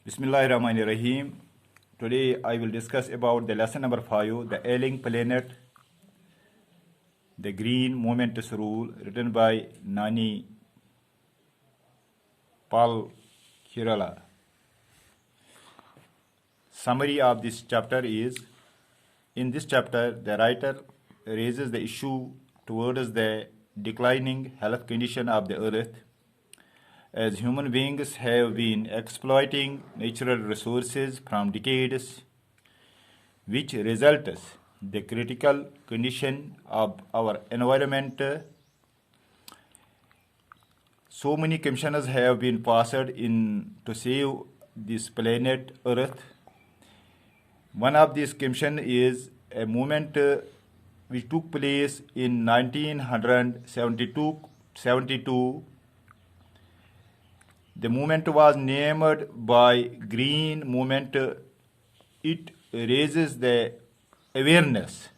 Bismillahirrahmanirrahim. Today I will discuss about the lesson number 5, the ailing planet, the green momentous rule, written by Nani Paul Kirala. Summary of this chapter is, in this chapter the writer raises the issue towards the declining health condition of the earth, as human beings have been exploiting natural resources from decades, which results the critical condition of our environment. So many commissions have been passed in to save this planet Earth. One of these commissions is a movement which took place in 1972. The movement was named by Green Movement. It raises the awareness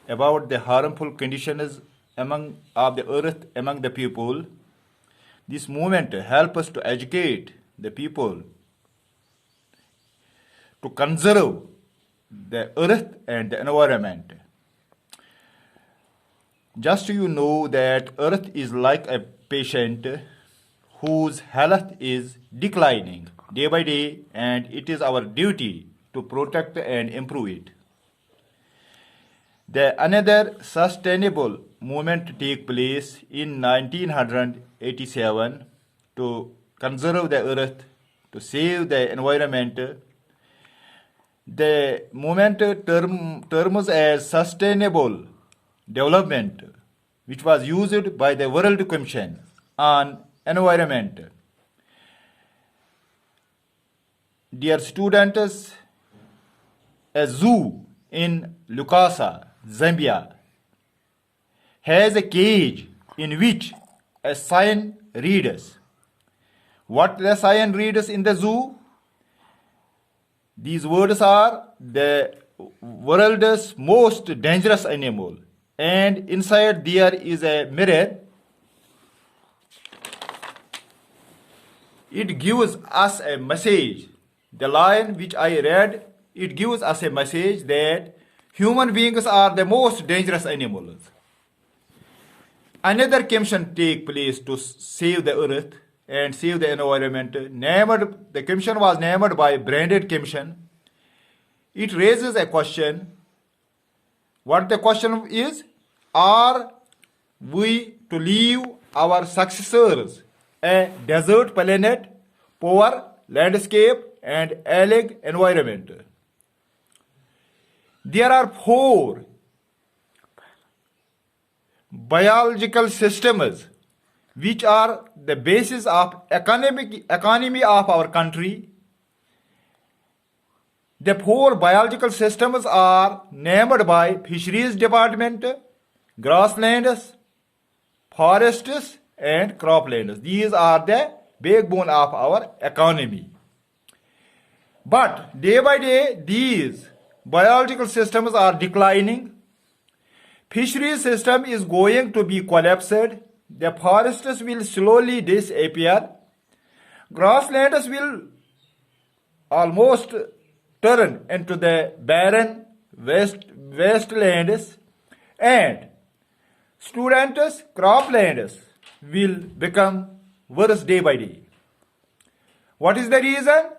about the harmful conditions of the earth among the people. This movement helps us to educate the people to conserve the earth and the environment. Just so you know that earth is like a patient whose health is declining day by day, and it is our duty to protect and improve it. Another sustainable movement take place in 1987 to conserve the earth, to save the environment. The movement terms as sustainable development, which was used by the World Commission on Environment. Dear students, a zoo in Lukasa, Zambia, has a cage in which a sign reads. What the sign reads in the zoo? These words are the world's most dangerous animal, and inside there is a mirror. It gives us a message. The line which I read, it gives us a message that human beings are the most dangerous animals. Another commission take place to save the earth and save the environment. The commission was named by Branded Commission. It raises a question. What the question is? Are we to leave our successors a desert planet, poor landscape, and ailing environment? There are 4 biological systems which are the basis of economy of our country. The 4 biological systems are named by Fisheries Department: grasslands, forests, and croplands. These are the backbone of our economy. But day by day, these biological systems are declining. Fisheries system is going to be collapsed. The forests will slowly disappear. Grasslands will almost turn into the barren wastelands, and croplands will become worse day by day. What is the reason?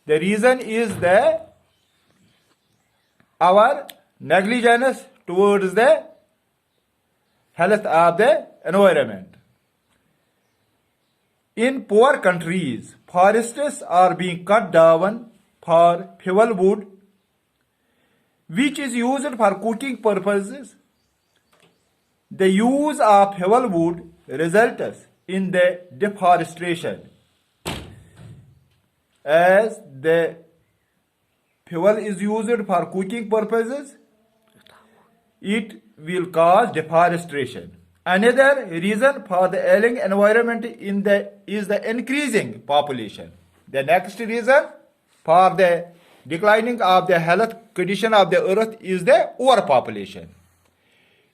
The reason is our negligence towards the health of the environment. In poor countries, forests are being cut down for fuel wood, which is used for cooking purposes. The use of fuel wood results in the deforestation. As the fuel is used for cooking purposes, it will cause deforestation. Another reason for the ailing environment is the increasing population. The next reason for the declining of the health condition of the earth is the overpopulation.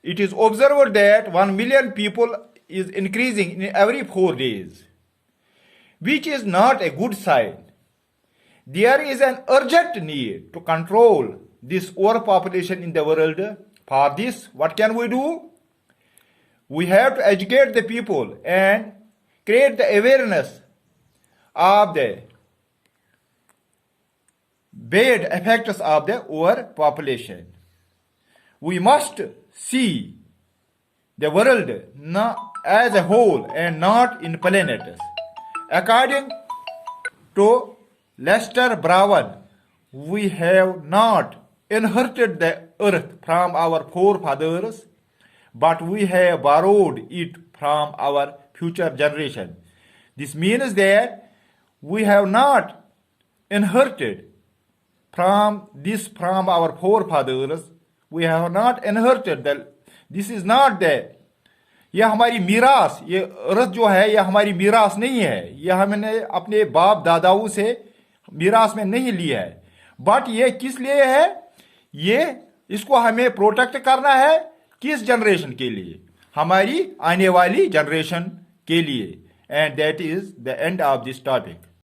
It is observed that 1 million people is increasing in every 4 days, which is not a good sign. There is an urgent need to control this overpopulation in the world. For this, what can we do? We have to educate the people and create the awareness of the bad effects of the overpopulation. We must see the world as a whole and not in planets. According to Lester Brown, we have not inherited the earth from our forefathers, but we have borrowed it from our future generation. This means that we have not inherited from our forefathers. We have not inherited that. This is not the, यह हमारी मीरास, ये अर्थ जो है यह हमारी मीरास नहीं है, यह हमने अपने बाप दादाओं से मीरास में नहीं लिया है, बट ये किस लिए है? ये इसको हमें प्रोटेक्ट करना है किस जनरेशन के लिए? हमारी आने वाली जनरेशन के लिए. And that is the end of this topic.